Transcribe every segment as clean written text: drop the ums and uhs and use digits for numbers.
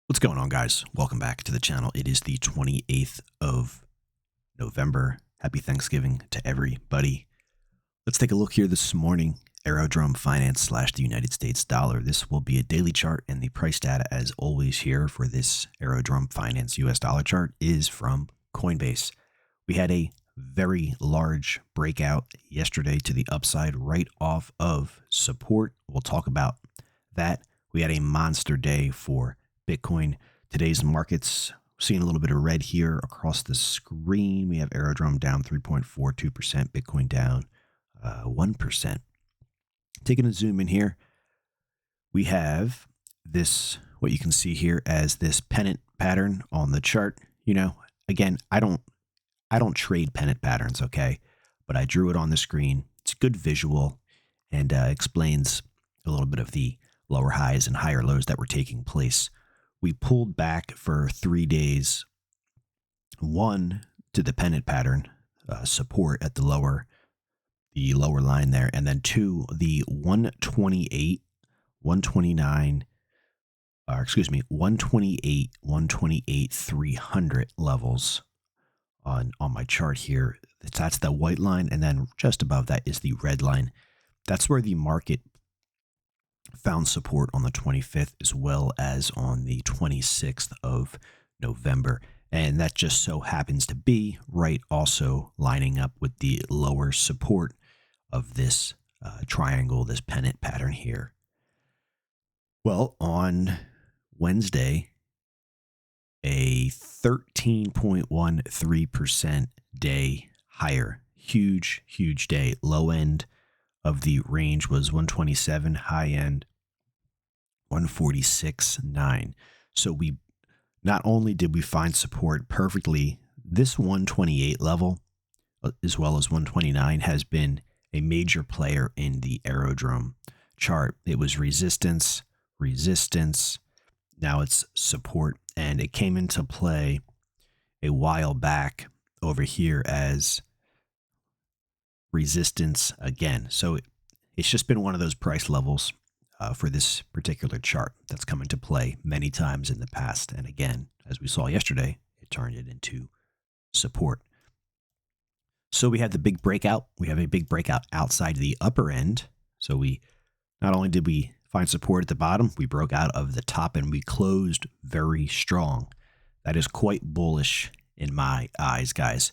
What's going on, guys? Welcome back to the channel. It is the 28th of November. Happy Thanksgiving to everybody. Let's take a look here this morning. Aerodrome Finance / the United States dollar. This will be a daily chart, and the price data, as always here for this Aerodrome Finance US dollar chart, is from Coinbase. We had a very large breakout yesterday to the upside right off of support. We'll talk about that. We had a monster day for Bitcoin. Today's markets seeing a little bit of red here across the screen. We have Aerodrome down 3.42%, Bitcoin down 1%. Taking a zoom in here, we have this, what you can see here as this pennant pattern on the chart. You know, again, I don't trade pennant patterns, okay? But I drew it on the screen. It's a good visual and explains a little bit of the lower highs and higher lows that were taking place. We pulled back for 3 days, one to the pennant pattern support at the lower line there, and then two, the 128, 129, or 128, 300 levels on my chart here. That's the white line, and then just above that is the red line. That's where the market found support on the 25th as well as on the 26th of November. And that just so happens to be right also lining up with the lower support of this triangle, this pennant pattern here. Well, on Wednesday, a 13.13% day higher. Huge day. Low end of the range was 127, high end 146.9. So we not only did we find support perfectly, this 128 level as well as 129 has been a major player in the Aerodrome chart. It was resistance, now it's support, and it came into play a while back over here as resistance again. So it's just been one of those price levels for this particular chart that's come into play many times in the past. And again, as we saw yesterday, it turned it into support. So we had the big breakout. We have a big breakout outside the upper end. So we not only did we find support at the bottom, we broke out of the top and we closed very strong. That is quite bullish in my eyes, guys.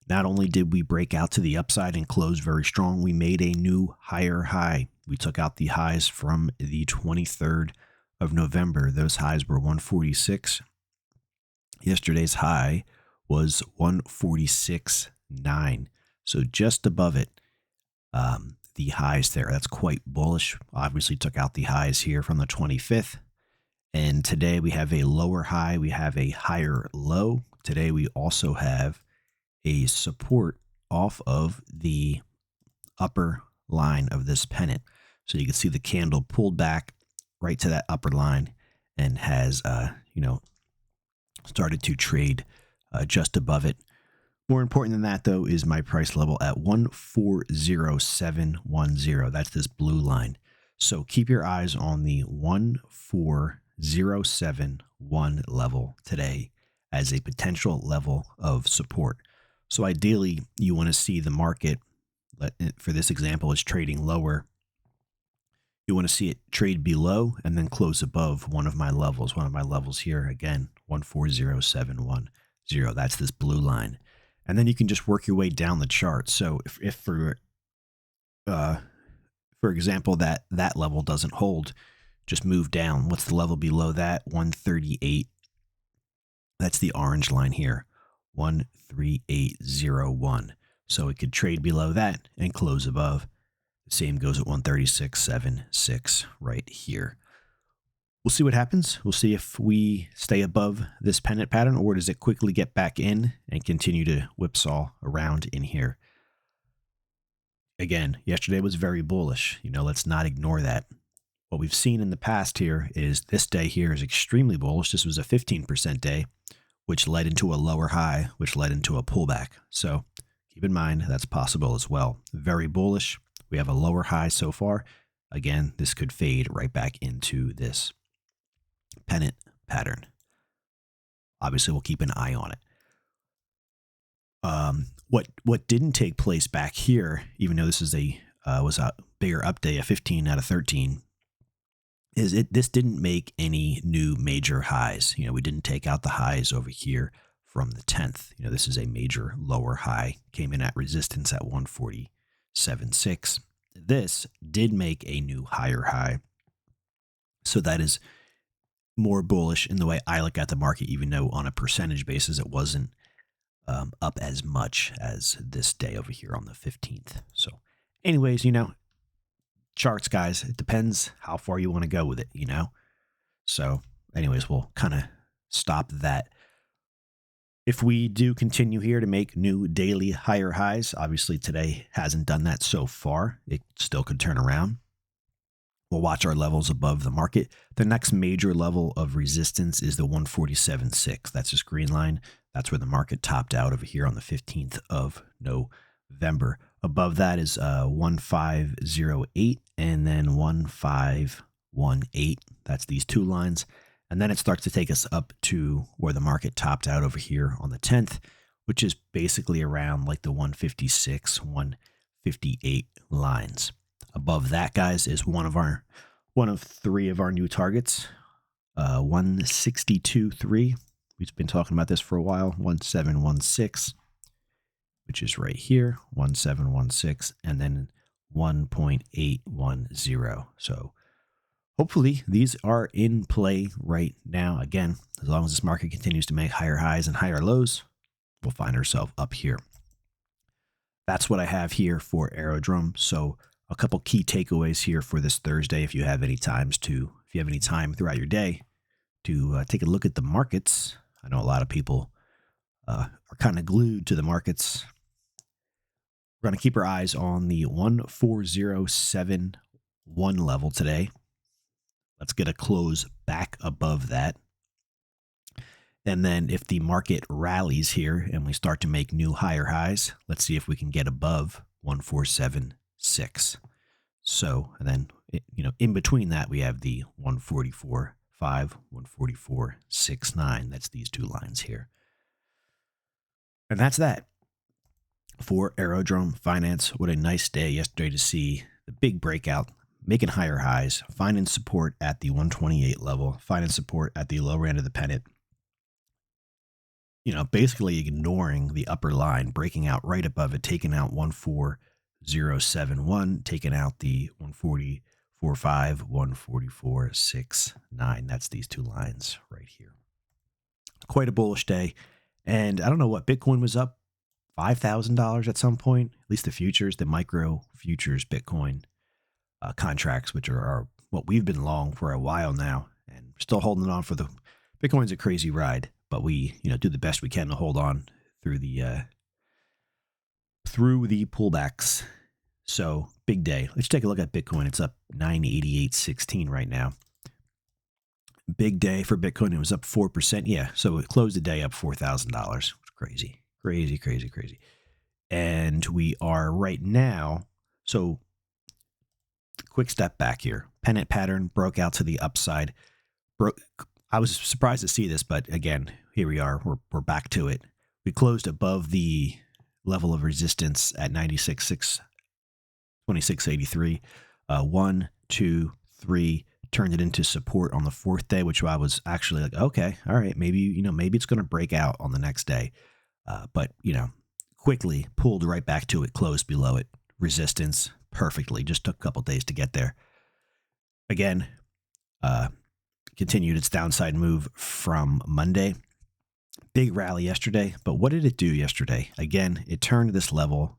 Not only did we break out to the upside and close very strong, we made a new higher high. We took out the highs from the 23rd of November. Those highs were 146. Yesterday's high was 146.9. So just above it, the highs there. That's quite bullish. Obviously took out the highs here from the 25th. And today we have a lower high. We have a higher low. Today we also have a support off of the upper line of this pennant. So you can see the candle pulled back right to that upper line and has, started to trade just above it. More important than that, though, is my price level at 140710. That's this blue line. So keep your eyes on the 14071 level today as a potential level of support. So ideally, you want to see the market, for this example, is trading lower. You want to see it trade below and then close above one of my levels. One of my levels here, again, 140710. That's this blue line. And then you can just work your way down the chart. So if for example, that level doesn't hold, just move down. What's the level below that? 138. That's the orange line here. 13801. So it could trade below that and close above. The same goes at 136.76 right here. We'll see what happens. We'll see if we stay above this pennant pattern or does it quickly get back in and continue to whipsaw around in here. Again, yesterday was very bullish. Let's not ignore that. What we've seen in the past here is this day here is extremely bullish. This was a 15% day, which led into a lower high, which led into a pullback. So keep in mind that's possible as well. Very bullish. We have a lower high so far. Again, this could fade right back into this pennant pattern. obviously we'll keep an eye on it. What didn't take place back here, even though this is was a bigger update, a 15 out of 13, is this didn't make any new major highs. We didn't take out the highs over here from the 10th. This is a major lower high, came in at resistance at 147.6. This did make a new higher high. So that is more bullish in the way I look at the market, even though on a percentage basis it wasn't up as much as this day over here on the 15th. So anyways, charts, guys, it depends how far you want to go with it, So anyways, we'll kind of stop that. If we do continue here to make new daily higher highs, obviously today hasn't done that so far. It still could turn around. We'll watch our levels above the market. The next major level of resistance is the 147.6. That's this green line. That's where the market topped out over here on the 15th of November. Above that is 1508 and then 1518. That's these two lines. And then it starts to take us up to where the market topped out over here on the 10th, which is basically around like the 156, 158 lines. Above that, guys, is one of three of our new targets, 162.3. We've been talking about this for a while. 1716, which is right here, 1716, and then 1.810. So hopefully these are in play right now. Again, as long as this market continues to make higher highs and higher lows, we'll find ourselves up here. That's what I have here for Aerodrome. So a couple key takeaways here for this Thursday. If you have any time throughout your day to take a look at the markets. I know a lot of people are kind of glued to the markets. We're going to keep our eyes on the 14071 level today. Let's get a close back above that. And then if the market rallies here and we start to make new higher highs, let's see if we can get above 147.6. So, and then, in between that, we have the 144.5, 144.69. That's these two lines here. And that's that for Aerodrome Finance. What a nice day yesterday to see the big breakout, making higher highs, finding support at the 128 level, finding support at the lower end of the pennant. Basically ignoring the upper line, breaking out right above it, taking out 14071, taking out the 144.5, 144.69. That's these two lines right here. Quite a bullish day. And I don't know what, Bitcoin was up $5,000 at some point, at least the futures, the micro futures Bitcoin contracts, which are what we've been long for a while now, and still holding on for the Bitcoin's a crazy ride, but we, do the best we can to hold on through the pullbacks. So big day. Let's take a look at Bitcoin. It's up 988.16 right now. Big day for Bitcoin. It was up 4%. Yeah. So it closed the day up $4,000. Crazy, crazy, crazy, crazy. And we are right now. So quick step back here. Pennant pattern broke out to the upside. I was surprised to see this, but again, here we are. We're back to it. We closed above the level of resistance at 26.83. 1, 2, 3. Turned it into support on the fourth day, which I was actually like, okay, all right, maybe it's going to break out on the next day. But quickly pulled right back to it, closed below it. Resistance perfectly. Just took a couple days to get there. Again, continued its downside move from Monday. Big rally yesterday, but what did it do yesterday? Again, it turned this level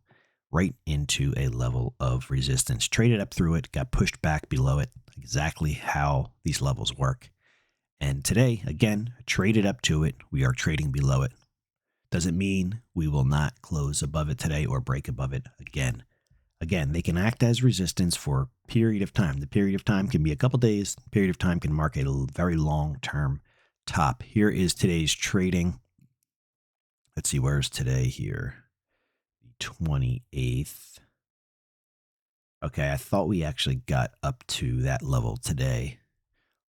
right into a level of resistance. Traded up through it, got pushed back below it. Exactly how these levels work. And today, again, traded up to it. We are trading below it. Doesn't mean we will not close above it today or break above it again. Again, they can act as resistance for a period of time. The period of time can be a couple days. The period of time can mark a very long-term top. Here is today's trading. Let's see, where's today here? The 28th. Okay, I thought we actually got up to that level today.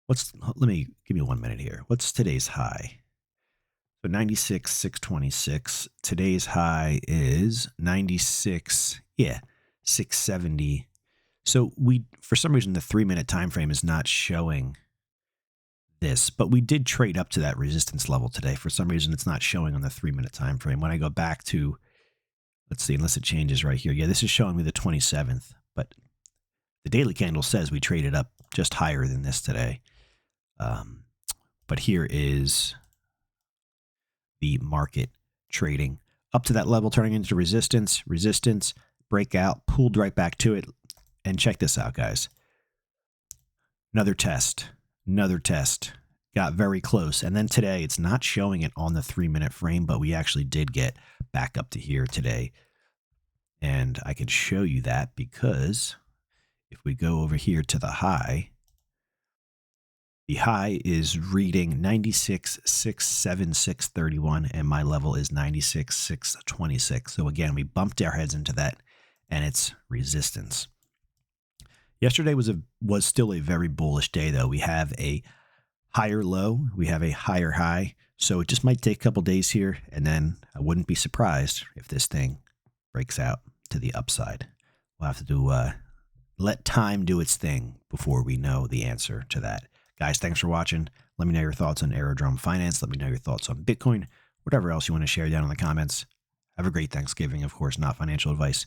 Give me 1 minute here. What's today's high? So 96,626. Today's high is 96, 670. So for some reason, the 3-minute time frame is not showing this, but we did trade up to that resistance level today. For some reason, it's not showing on the 3-minute time frame. When I go back to, let's see, unless it changes right here. Yeah, this is showing me the 27th, but the daily candle says we traded up just higher than this today. But here is the market trading up to that level, turning into resistance, breakout, pulled right back to it. And check this out, guys. Another test, got very close. And then today, it's not showing it on the 3-minute frame, but we actually did get back up to here today. And I can show you that because if we go over here to the high is reading 96,676.31, and my level is 96,626. So again, we bumped our heads into that, and it's resistance. Yesterday was still a very bullish day, though. We have a higher low, we have a higher high, so it just might take a couple days here, and then I wouldn't be surprised if this thing breaks out to the upside. We'll have to let time do its thing before we know the answer to that. Guys, thanks for watching. Let me know your thoughts on Aerodrome Finance. Let me know your thoughts on Bitcoin, whatever else you want to share down in the comments. Have a great Thanksgiving, of course, not financial advice.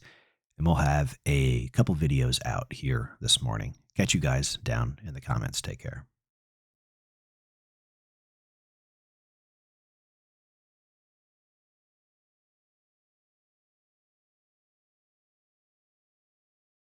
And we'll have a couple videos out here this morning. Catch you guys down in the comments. Take care.